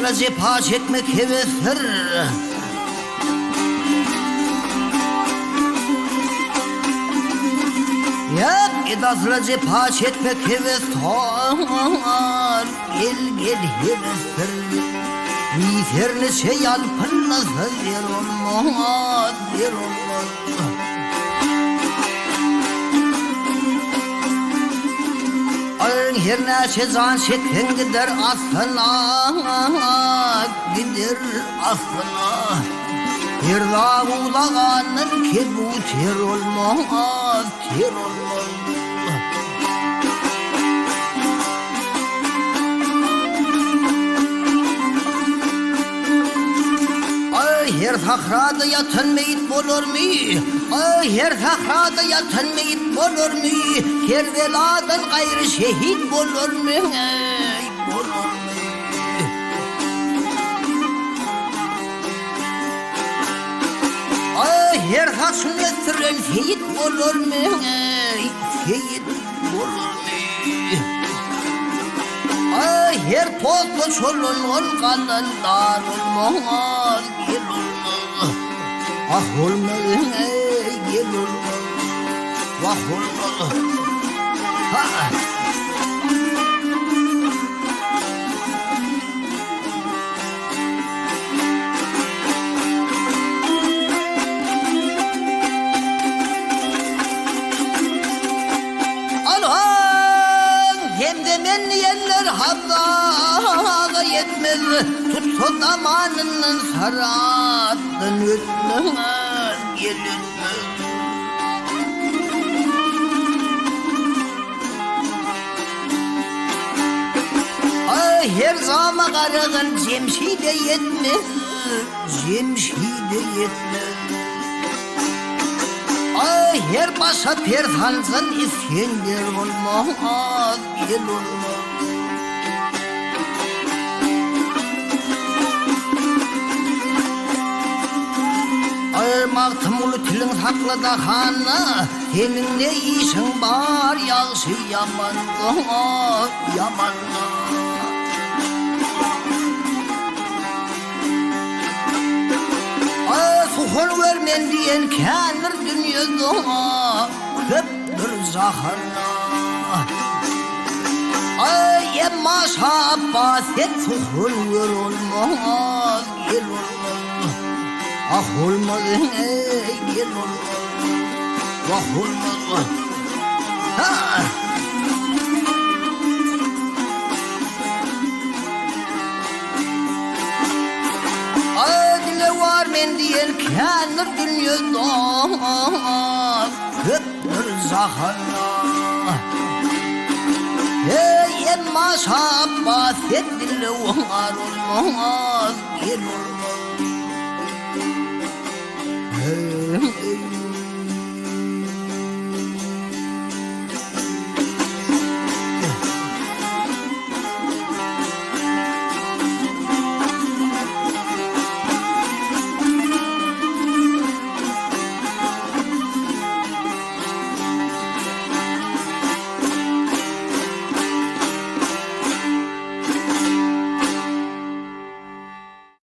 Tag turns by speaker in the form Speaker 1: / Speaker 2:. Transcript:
Speaker 1: Edasla cepha çekmek hevestir. Ya edasla cepha çekmek hevestir. Gel hevestir. Yiğiterli şey yalpınlasa yer olmaz, yer olmaz. Her neşe zan şeklen gider aslına, gider aslına. Her dağılağanın ki bu ter olmaz, ter olmaz. Her sahrada yatan meyit olur mu? Her sahrada yatan meyit olur mu? Her beladan gayrı şehit olur mu? Olur mu? Her haksın ettiren şehit olur mu? Şehit olur mu? Her toplu çolunun kanından olmaz, gel olmaz. Ah olmaz, gel olmaz, vah olmaz. Ha. Hem yerler havada yetmez. Tutsun amanının saratın ötmez, gelitmez. Her zaman karağın cemşide yetmez, cemşide yetmez. Her başa perhansın İskender olmaz, gel olmaz. Maktımlı tilin saklı da hanı, senin ne işin var yağışı yaman, yaman. Suhul vermen diyen kendir dünyada köptür zahırna. Emma şabbaset suhul ver olmaz, gel olmaz. Ah olmaz, gel olmaz, vah olmaz. Ha! Var men diyen kendir dünyada köptür zahırna. Emma şabbaset dili var olmaz, gel olmaz.